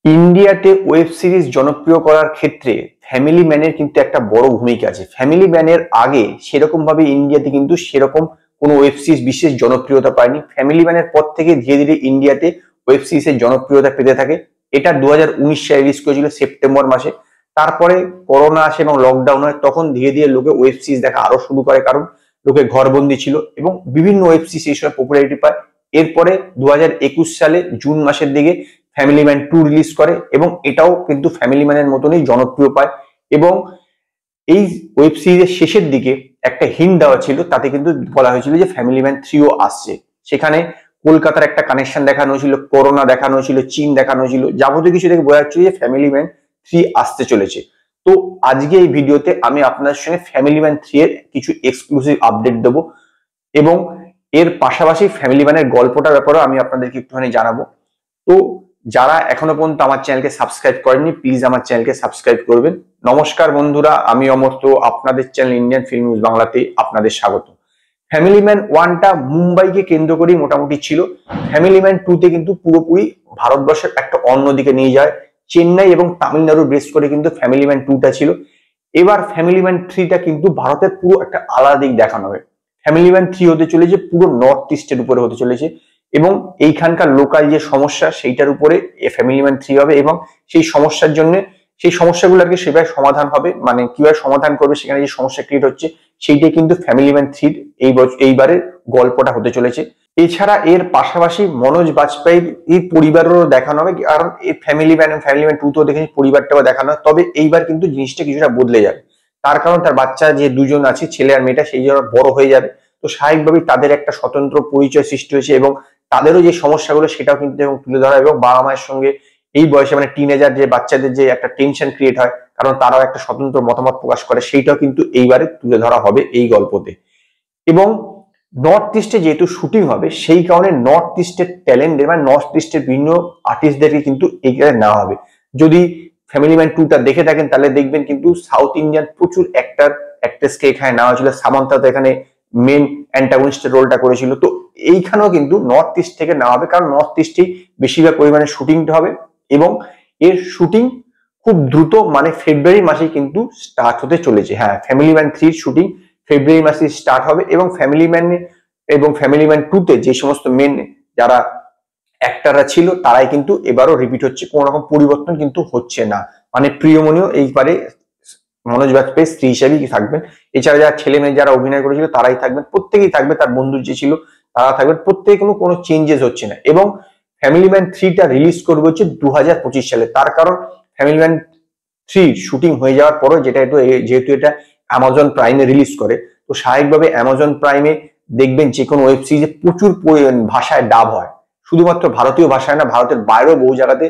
ইন্ডিয়াতে web series জনপ্রিয় করার ক্ষেত্রে ফ্যামিলি ম্যানের কিন্তু একটা বড় ভূমিকা আছে। ফ্যামিলি ম্যানের আগে সেরকম ভাবে ইন্ডিয়াতে কিন্তু সেরকম কোনো ওয়েব সিরিজ বিশেষ জনপ্রিয়তা পায়নি। ফ্যামিলি ম্যানের পর থেকে ধীরে ধীরে ইন্ডিয়াতে ওয়েব সিরিজের জনপ্রিয়তা পেতে থাকে। এটা 2019 সালে রিলিজ করেছিল সেপ্টেম্বর মাসে। তারপরে করোনা আসে এবং লকডাউন হয়, তখন ধীরে ধীরে লোকে ওয়েব সিরিজ দেখা আরো শুরু করে, কারণ লোকে ঘরবন্দি ছিল এবং বিভিন্ন ওয়েব সিরিজ এই সময় পপুলারিটি পায়। এরপরে 2021 সালে জুন মাসের দিকে ফ্যামিলি ম্যান 2 রিলিজ করে এবং এটাও কিন্তু ফ্যামিলি ম্যানের মতনই জনপ্রিয় পায়। এবং এই ওয়েব সিরিজের শেষের দিকে একটা হিন্ট দেওয়া ছিল, তাতে কিন্তু বলা হয়েছিল যে ফ্যামিলি ম্যান 3ও আসছে। সেখানে কলকাতার একটা কানেকশন দেখানো হয়েছিল, করোনা দেখানো হয়েছিল, চীন দেখানো হয়েছিল, যাবতীয় কিছু থেকে বোঝা যাচ্ছিল যে ফ্যামিলি ম্যান 3 আসতে চলেছে। তো আজকে এই ভিডিওতে আমি আপনাদের সঙ্গে ফ্যামিলি ম্যান 3 এর কিছু এক্সক্লুসিভ আপডেট দেবো এবং এর পাশাপাশি ফ্যামিলি ম্যানের গল্পটার ব্যাপারেও আমি আপনাদেরকে একটুখানি জানাবো। তো যারা এখনো পর্যন্ত আমার চ্যানেলকে সাবস্ক্রাইব করেননি, প্লিজ আমার চ্যানেলকে সাবস্ক্রাইব করবেন। নমস্কার বন্ধুরা, আমি অমর্ত্য, আপনাদের চ্যানেল ইন্ডিয়ান ফিল্ম নিউজ বাংলাতে আপনাদের স্বাগত। ফ্যামিলি ম্যান 1টা মুম্বাইকে কেন্দ্র করেই মোটামুটি ছিল। ফ্যামিলি ম্যান 2তে কিন্তু পুরোপুরি ভারতবর্ষের একটা অন্যদিকে নিয়ে যায়, চেন্নাই এবং তামিলনাড়ু বেস করে কিন্তু ফ্যামিলি ম্যান 2টা ছিল। এবার ফ্যামিলি ম্যান 3টা কিন্তু ভারতের পুরো একটা আলাদা দিক দেখানো হবে। ফ্যামিলি ম্যান 3 হতে চলেছে পুরো নর্থ ইস্টের উপরে হতে চলেছে এবং এইখানকার লোকাল যে সমস্যা সেইটার উপরে ফ্যামিলি ম্যান 3 হবে এবং সেই সমস্যার জন্য সেই সমস্যাগুলো আর কি সেভাবে সমাধান হবে, মানে কিভাবে সমাধান করবে, সেখানে যে সমস্যা ক্রিয়েট হচ্ছে সেইটাই কিন্তু ফ্যামিলি ম্যান 3 এইবারের গল্পটা হতে চলেছে। এছাড়া এর পাশাপাশি মনোজ বাজপেয়ীর এই পরিবারেরও দেখানো হবে, কারণ এই ফ্যামিলি ম্যান 2 তো দেখেছি পরিবারটাও দেখানো হয়, তবে এইবার কিন্তু জিনিসটা কিছুটা বদলে যাবে। তার কারণ তার বাচ্চা যে দুজন আছে, ছেলে আর মেয়েটা, সেই জন্য বড় হয়ে যাবে। তো স্বাভাবিকভাবেই তাদের একটা স্বতন্ত্র পরিচয় সৃষ্টি হয়েছে এবং তাদেরও যে সমস্যাগুলো সেটাও কিন্তু তুলে ধরা এবং বাবা মায়ের সঙ্গে এই বয়সে মানে টিনেজার যে বাচ্চাদের যে একটা টেনশন ক্রিয়েট হয়, কারণ তারাও একটা স্বতন্ত্র মতামত প্রকাশ করে, সেইটাও কিন্তু এইবারে তুলে ধরা হবে এই গল্পতে। এবং নর্থ ইস্টে যেহেতু শুটিং হবে, সেই কারণে নর্থ ইস্টের ট্যালেন্টের মানে নর্থ ইস্টের বিভিন্ন আর্টিস্টদেরকে কিন্তু এইখানে নেওয়া হবে। যদি ফ্যামিলি ম্যান 2টা দেখে থাকেন তাহলে দেখবেন কিন্তু সাউথ ইন্ডিয়ান প্রচুর অ্যাক্ট্রেসকে এখানে নেওয়া হয়েছিল। সামান্থা তো এখানে মেন অ্যান্টাগনিস্টের রোলটা করেছিল। তো এইখানেও কিন্তু নর্থ ইস্ট থেকে নেওয়া হবে, কারণ নর্থ ইস্টেই বেশিরভাগ পরিমাণে শুটিংটা হবে এবং এর শুটিং খুব দ্রুত মানে ফেব্রুয়ারি মাসে কিন্তু স্টার্ট হতে চলেছে। হ্যাঁ, ফ্যামিলি ম্যান 3 শুটিং ফেব্রুয়ারি মাসে স্টার্ট হবে এবং ফ্যামিলি ম্যান 2তে যে সমস্ত মেন যারা অ্যাক্টররা ছিল তারাই কিন্তু এবারও রিপিট হচ্ছে, কোনো রকম পরিবর্তন কিন্তু হচ্ছে না। মানে প্রিয়মণিও এইবারে মনোজ বাজপেয়ী স্ত্রী হিসেবেই থাকবেন। এছাড়া যারা ছেলে মেয়ে যারা অভিনয় করেছিল তারাই থাকবেন, প্রত্যেকেই থাকবে, তার বন্ধু যে ছিল তারা থাকবেন, প্রত্যেকে কোনো চেঞ্জেস হচ্ছে না। এবং ফ্যামিলি ম্যান 3টা রিলিজ করবে হচ্ছে 2025 সালে। তার কারণ ফ্যামিলি ম্যান 3 শুটিং হয়ে যাওয়ার পরে যেহেতু এটা অ্যামাজন প্রাইমে রিলিজ করে, তো স্বাভাবিকভাবে অ্যামাজন প্রাইমে দেখবেন যে কোনো ওয়েব সিরিজে প্রচুর ভাষায় ডাব হয়। শুধুমাত্র ভারতীয় ভাষায় না, ভারতের বাইরেও বহু জায়গাতে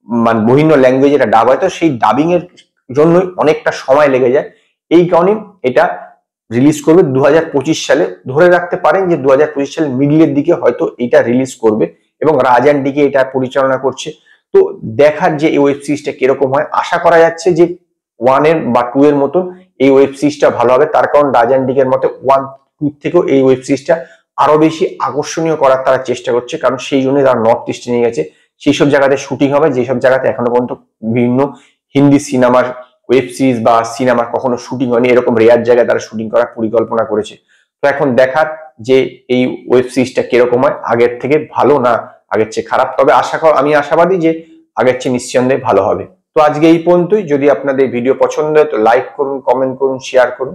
মানে বিভিন্ন ল্যাঙ্গুয়েজ এটা ডাব হয়। তো সেই ডাবিং এর জন্যই অনেকটা সময় লেগে যায়। এই কারণে এটা রিলিজ করবে 2025 সালে। ধরে রাখতে পারেন যে 2025 সালের মিডলের দিকে হয়তো এটা রিলিজ করবে এবং রাজান ডিকে এটা পরিচালনা করছে। তো দেখার যে এই ওয়েব সিরিজটা কিরকম হয়, আশা করা যাচ্ছে যে 1 এর বা 2 এর মতন এই ওয়েব সিরিজটা ভালো হবে। তার কারণ রাজান ডিকের মতে 1-2 থেকেও এই ওয়েব সিরিজটা আরো বেশি আকর্ষণীয় করার তারা চেষ্টা করছে, কারণ সেই জন্য তারা নর্থ ইস্টে নিয়ে গেছে। সেই সব জায়গাতে শুটিং হবে যেসব জায়গাতে এখনো পর্যন্ত বিভিন্ন হিন্দি সিনেমার ওয়েব সিরিজ বা সিনেমার কখনো শুটিং হয়নি, এরকম রেয়ার জায়গায় তারা শুটিং করার পরিকল্পনা করেছে। তো এখন দেখার যে এই ওয়েব সিরিজটা কিরকম হয়, আগের থেকে ভালো না আগের চেয়ে খারাপ। তবে আমি আশাবাদী যে আগের চেয়ে নিঃসন্দেহে ভালো হবে। তো আজকে এই পর্যন্তই। যদি আপনাদের ভিডিও পছন্দ হয় তো লাইক করুন, কমেন্ট করুন, শেয়ার করুন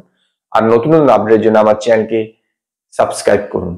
আর নতুন নতুন আপডেটের জন্য আমার চ্যানেলকে সাবস্ক্রাইব করুন।